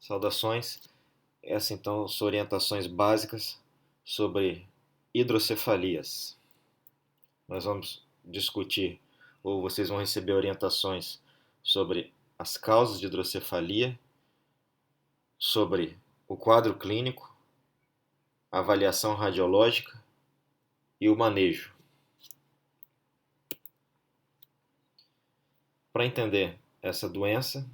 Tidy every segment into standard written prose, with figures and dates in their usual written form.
Saudações. Essas então são orientações básicas sobre hidrocefalias. Nós vamos discutir, ou vocês vão receber orientações sobre as causas de hidrocefalia, sobre o quadro clínico, a avaliação radiológica e o manejo. Para entender essa doença,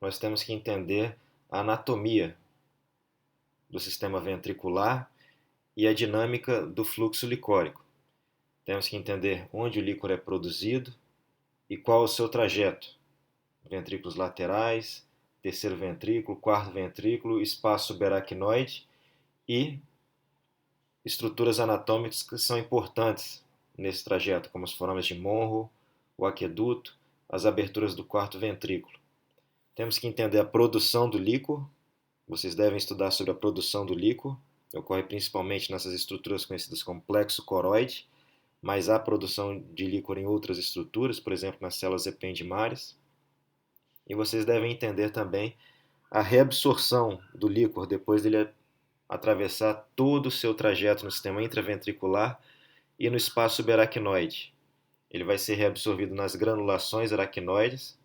nós temos que entender a anatomia do sistema ventricular e a dinâmica do fluxo licórico. Temos que entender onde o líquor é produzido e qual é o seu trajeto. Ventrículos laterais, terceiro ventrículo, quarto ventrículo, espaço subaracnoide e estruturas anatômicas que são importantes nesse trajeto, como as forames de Monro, o aqueduto, as aberturas do quarto ventrículo. Temos que entender a produção do líquor. Vocês devem estudar sobre a produção do líquor. Ocorre principalmente nessas estruturas conhecidas como plexo coroide, mas há produção de líquor em outras estruturas, por exemplo, nas células ependimárias. E vocês devem entender também a reabsorção do líquor depois dele atravessar todo o seu trajeto no sistema intraventricular e no espaço subaracnoide. Ele vai ser reabsorvido nas granulações aracnoides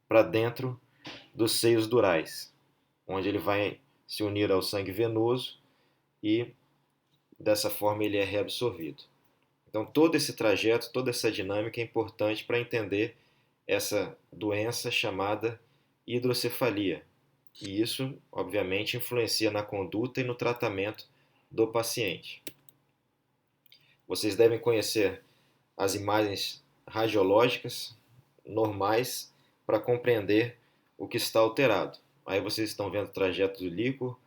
para dentro dos seios durais, onde ele vai se unir ao sangue venoso e dessa forma ele é reabsorvido. Então todo esse trajeto, toda essa dinâmica é importante para entender essa doença chamada hidrocefalia. E isso, obviamente, influencia na conduta e no tratamento do paciente. Vocês devem conhecer as imagens radiológicas normais para compreender o que está alterado. Aí vocês estão vendo o trajeto do líquor,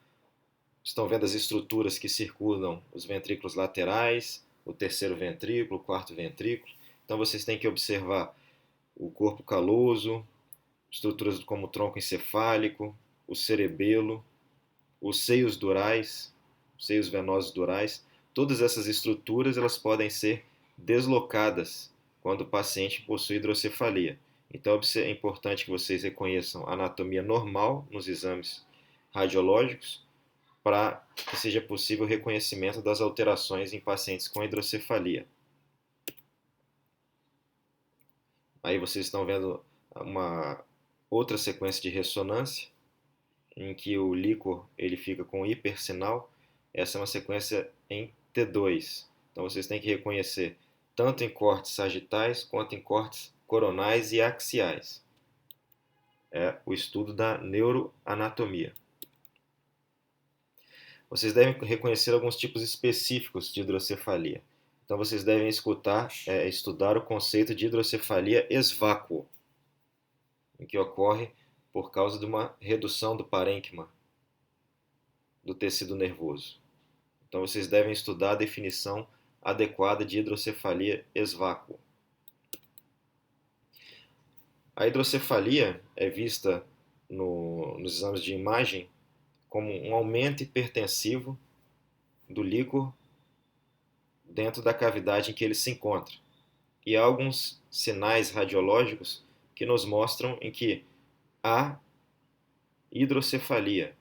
estão vendo as estruturas que circundam os ventrículos laterais, o terceiro ventrículo, o quarto ventrículo. Então vocês têm que observar o corpo caloso, estruturas como o tronco encefálico, o cerebelo, os seios durais, os seios venosos durais. Todas essas estruturas elas podem ser deslocadas quando o paciente possui hidrocefalia. Então é importante que vocês reconheçam a anatomia normal nos exames radiológicos para que seja possível o reconhecimento das alterações em pacientes com hidrocefalia. Aí vocês estão vendo uma outra sequência de ressonância em que o líquor ele fica com hipersinal. Essa é uma sequência em T2. Então vocês têm que reconhecer tanto em cortes sagitais quanto em cortes coronais e axiais. É o estudo da neuroanatomia. Vocês devem reconhecer alguns tipos específicos de hidrocefalia. Então vocês devem estudar o conceito de hidrocefalia ex-vácuo, em que ocorre por causa de uma redução do parênquima do tecido nervoso. Então vocês devem estudar a definição adequada de hidrocefalia ex-vácuo. A hidrocefalia é vista nos exames de imagem como um aumento hipertensivo do líquor dentro da cavidade em que ele se encontra. E há alguns sinais radiológicos que nos mostram em que há hidrocefalia.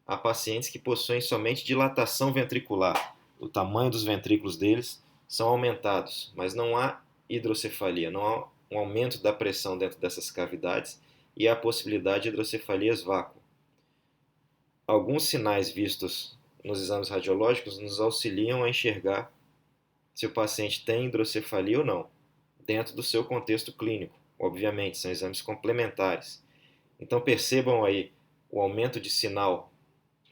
Há pacientes que possuem somente dilatação ventricular. O tamanho dos ventrículos deles são aumentados, mas não há hidrocefalia, não há um aumento da pressão dentro dessas cavidades e há a possibilidade de hidrocefalia ex-vácuo. Alguns sinais vistos nos exames radiológicos nos auxiliam a enxergar se o paciente tem hidrocefalia ou não, dentro do seu contexto clínico. Obviamente, são exames complementares. Então percebam aí o aumento de sinal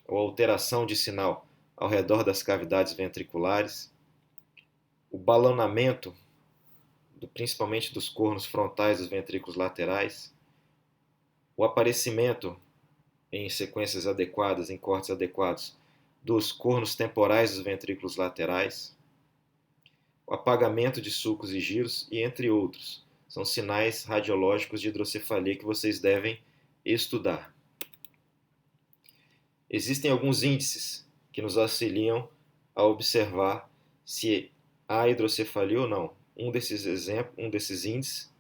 ou alteração de sinal ao redor das cavidades ventriculares, o balonamento, principalmente dos cornos frontais dos ventrículos laterais, o aparecimento em sequências adequadas, em cortes adequados, dos cornos temporais dos ventrículos laterais, o apagamento de sulcos e giros e entre outros. São sinais radiológicos de hidrocefalia que vocês devem estudar. Existem alguns índices que nos auxiliam a observar se há hidrocefalia ou não. Um desses índices,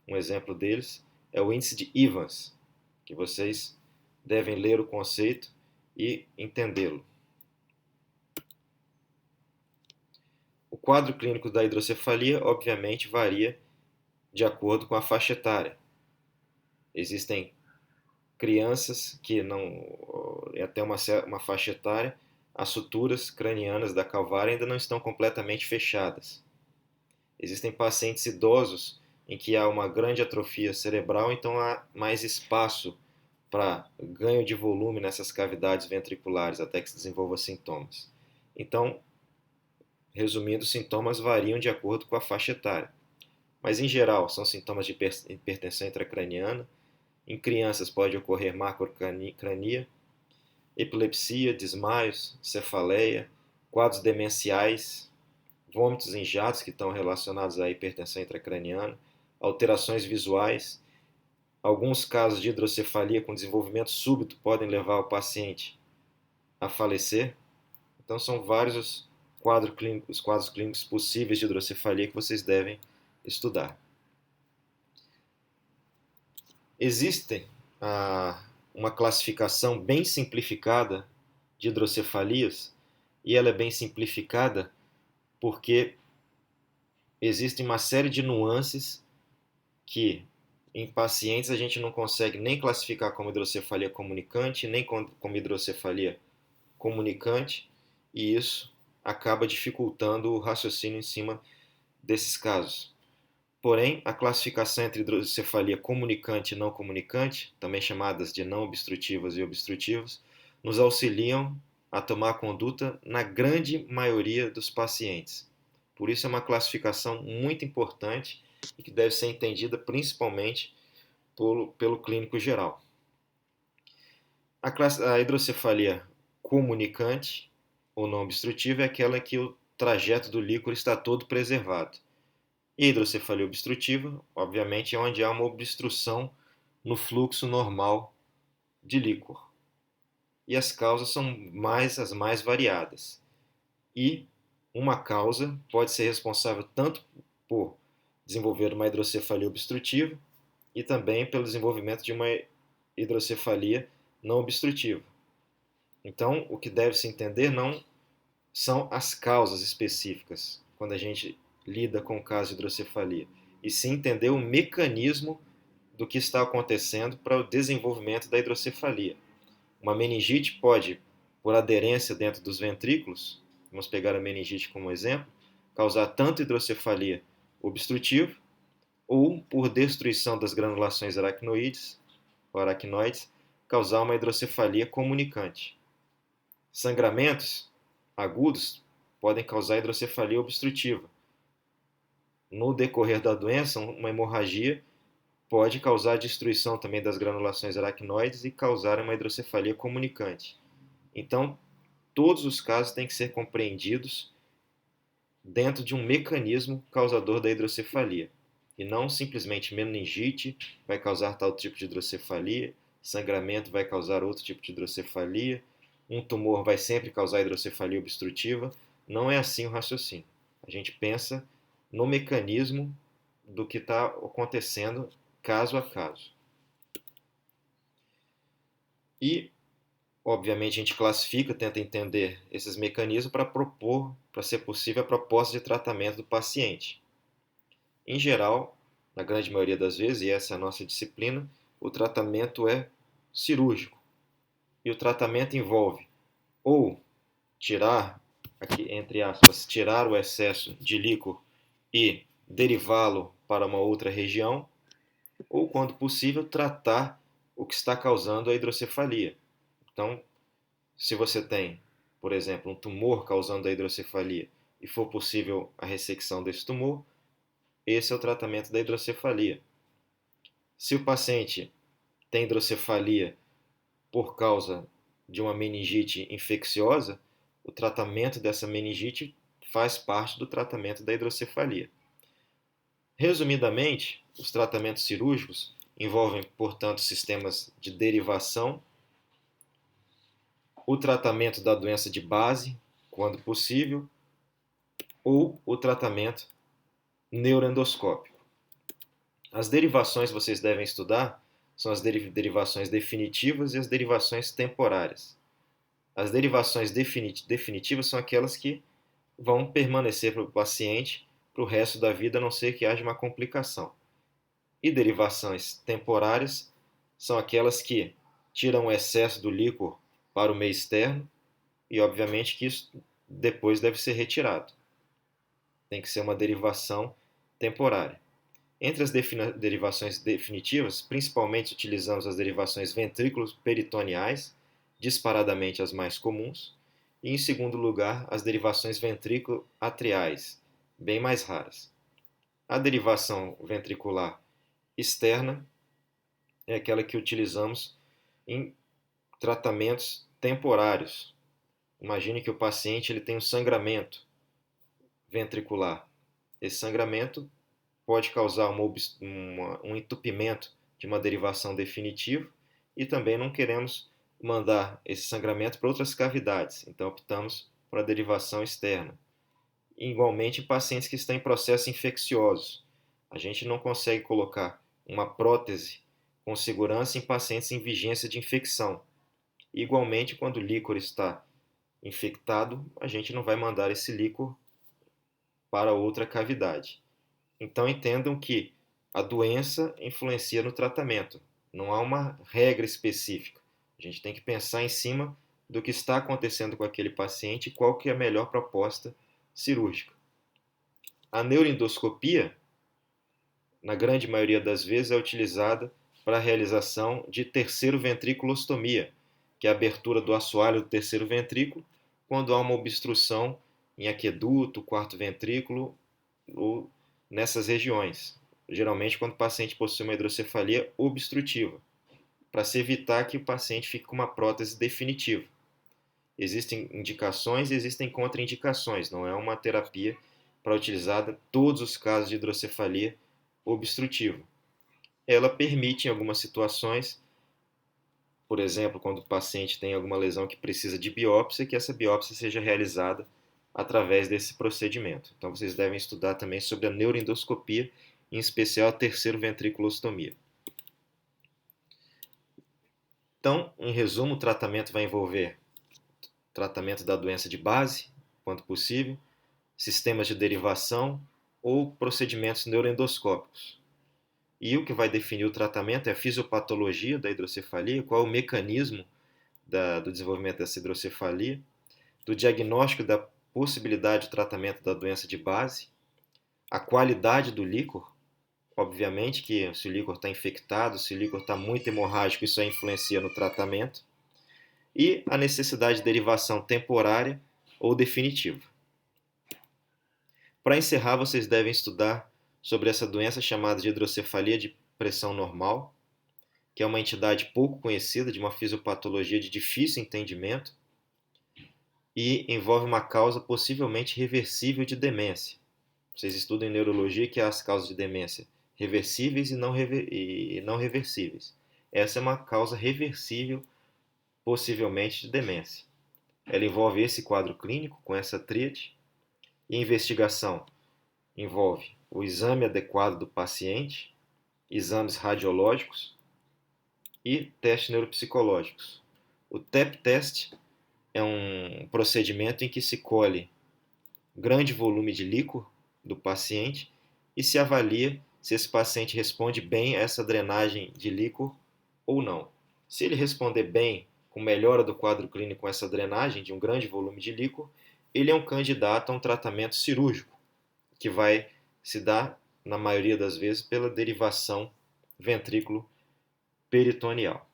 um exemplo deles, é o índice de Evans, que vocês devem ler o conceito e entendê-lo. O quadro clínico da hidrocefalia, obviamente, varia de acordo com a faixa etária. Existem crianças que até uma faixa etária, as suturas cranianas da calvária ainda não estão completamente fechadas. Existem pacientes idosos em que há uma grande atrofia cerebral, então há mais espaço para ganho de volume nessas cavidades ventriculares até que se desenvolva sintomas. Então, resumindo, os sintomas variam de acordo com a faixa etária. Mas, em geral, são sintomas de hipertensão intracraniana. Em crianças pode ocorrer macrocrania, epilepsia, desmaios, cefaleia, quadros demenciais, vômitos em jatos que estão relacionados à hipertensão intracraniana, alterações visuais. Alguns casos de hidrocefalia com desenvolvimento súbito podem levar o paciente a falecer. Então são vários os quadros clínicos possíveis de hidrocefalia que vocês devem estudar. Existe uma classificação bem simplificada de hidrocefalias, e ela é bem simplificada porque existe uma série de nuances que em pacientes a gente não consegue nem classificar como hidrocefalia comunicante, nem como hidrocefalia comunicante, e isso acaba dificultando o raciocínio em cima desses casos. Porém, a classificação entre hidrocefalia comunicante e não comunicante, também chamadas de não obstrutivas e obstrutivas, nos auxiliam a tomar conduta na grande maioria dos pacientes. Por isso é uma classificação muito importante e que deve ser entendida principalmente pelo clínico geral. A hidrocefalia comunicante ou não obstrutiva é aquela que o trajeto do líquor está todo preservado. E a hidrocefalia obstrutiva, obviamente, é onde há uma obstrução no fluxo normal de líquor. E as causas são as mais variadas. E uma causa pode ser responsável tanto por desenvolver uma hidrocefalia obstrutiva e também pelo desenvolvimento de uma hidrocefalia não obstrutiva. Então, o que deve se entender não são as causas específicas quando a gente lida com o caso de hidrocefalia, e sim entender o mecanismo do que está acontecendo para o desenvolvimento da hidrocefalia. Uma meningite pode, por aderência dentro dos ventrículos, vamos pegar a meningite como exemplo, causar tanto hidrocefalia obstrutiva, ou por destruição das granulações aracnoides, ou aracnoides, causar uma hidrocefalia comunicante. Sangramentos agudos podem causar hidrocefalia obstrutiva. No decorrer da doença, uma hemorragia pode causar destruição também das granulações aracnoides e causar uma hidrocefalia comunicante. Então, todos os casos têm que ser compreendidos dentro de um mecanismo causador da hidrocefalia. E não simplesmente meningite vai causar tal tipo de hidrocefalia, sangramento vai causar outro tipo de hidrocefalia, um tumor vai sempre causar hidrocefalia obstrutiva. Não é assim o raciocínio. A gente pensa no mecanismo do que está acontecendo caso a caso. E, obviamente, a gente classifica, tenta entender esses mecanismos para propor, para ser possível, a proposta de tratamento do paciente. Em geral, na grande maioria das vezes, e essa é a nossa disciplina, o tratamento é cirúrgico. E o tratamento envolve ou tirar, aqui entre aspas, tirar o excesso de líquor e derivá-lo para uma outra região, ou, quando possível, tratar o que está causando a hidrocefalia. Então, se você tem, por exemplo, um tumor causando a hidrocefalia e for possível a ressecção desse tumor, esse é o tratamento da hidrocefalia. Se o paciente tem hidrocefalia por causa de uma meningite infecciosa, o tratamento dessa meningite faz parte do tratamento da hidrocefalia. Resumidamente, os tratamentos cirúrgicos envolvem, portanto, sistemas de derivação, o tratamento da doença de base, quando possível, ou o tratamento neuroendoscópico. As derivações vocês devem estudar são as derivações definitivas e as derivações temporárias. As derivações definitivas são aquelas que vão permanecer para o paciente para o resto da vida, a não ser que haja uma complicação. E derivações temporárias são aquelas que tiram o excesso do líquor para o meio externo e, obviamente, que isso depois deve ser retirado. Tem que ser uma derivação temporária. Entre as derivações definitivas, principalmente utilizamos as derivações ventrículos peritoneais, disparadamente as mais comuns, e em segundo lugar, as derivações ventrículo-atriais, bem mais raras. A derivação ventricular externa é aquela que utilizamos em tratamentos temporários. Imagine que o paciente ele tem um sangramento ventricular. Esse sangramento pode causar um entupimento de uma derivação definitiva e também não queremos mandar esse sangramento para outras cavidades, então optamos por a derivação externa. Igualmente, em pacientes que estão em processos infecciosos, a gente não consegue colocar uma prótese com segurança em pacientes em vigência de infecção. Igualmente, quando o líquor está infectado, a gente não vai mandar esse líquor para outra cavidade. Então entendam que a doença influencia no tratamento. Não há uma regra específica. A gente tem que pensar em cima do que está acontecendo com aquele paciente e qual que é a melhor proposta cirúrgica. A neuroendoscopia, na grande maioria das vezes, é utilizada para a realização de terceiro ventriculostomia, que é a abertura do assoalho do terceiro ventrículo, quando há uma obstrução em aqueduto, quarto ventrículo ou nessas regiões, geralmente quando o paciente possui uma hidrocefalia obstrutiva, para se evitar que o paciente fique com uma prótese definitiva. Existem indicações e existem contraindicações, não é uma terapia para utilizar em todos os casos de hidrocefalia obstrutiva. Ela permite, em algumas situações, por exemplo, quando o paciente tem alguma lesão que precisa de biópsia, que essa biópsia seja realizada através desse procedimento. Então vocês devem estudar também sobre a neuroendoscopia, em especial a terceiro ventriculostomia. Então, em resumo, o tratamento vai envolver tratamento da doença de base, quanto possível, sistemas de derivação ou procedimentos neuroendoscópicos. E o que vai definir o tratamento é a fisiopatologia da hidrocefalia, qual é o mecanismo do desenvolvimento dessa hidrocefalia, do diagnóstico da possibilidade de tratamento da doença de base, a qualidade do líquor, obviamente que se o líquor está infectado, se o líquor está muito hemorrágico, isso influencia no tratamento, e a necessidade de derivação temporária ou definitiva. Para encerrar, vocês devem estudar sobre essa doença chamada de hidrocefalia de pressão normal, que é uma entidade pouco conhecida, de uma fisiopatologia de difícil entendimento e envolve uma causa possivelmente reversível de demência. Vocês estudam em neurologia que há as causas de demência reversíveis e não reversíveis. Essa é uma causa reversível, possivelmente, de demência. Ela envolve esse quadro clínico, com essa tríade, e a investigação envolve o exame adequado do paciente, exames radiológicos e testes neuropsicológicos. O TEP-teste é um procedimento em que se colhe grande volume de líquor do paciente e se avalia se esse paciente responde bem a essa drenagem de líquor ou não. Se ele responder bem, com melhora do quadro clínico com essa drenagem de um grande volume de líquor, ele é um candidato a um tratamento cirúrgico, que vai se dar, na maioria das vezes, pela derivação ventrículo peritoneal.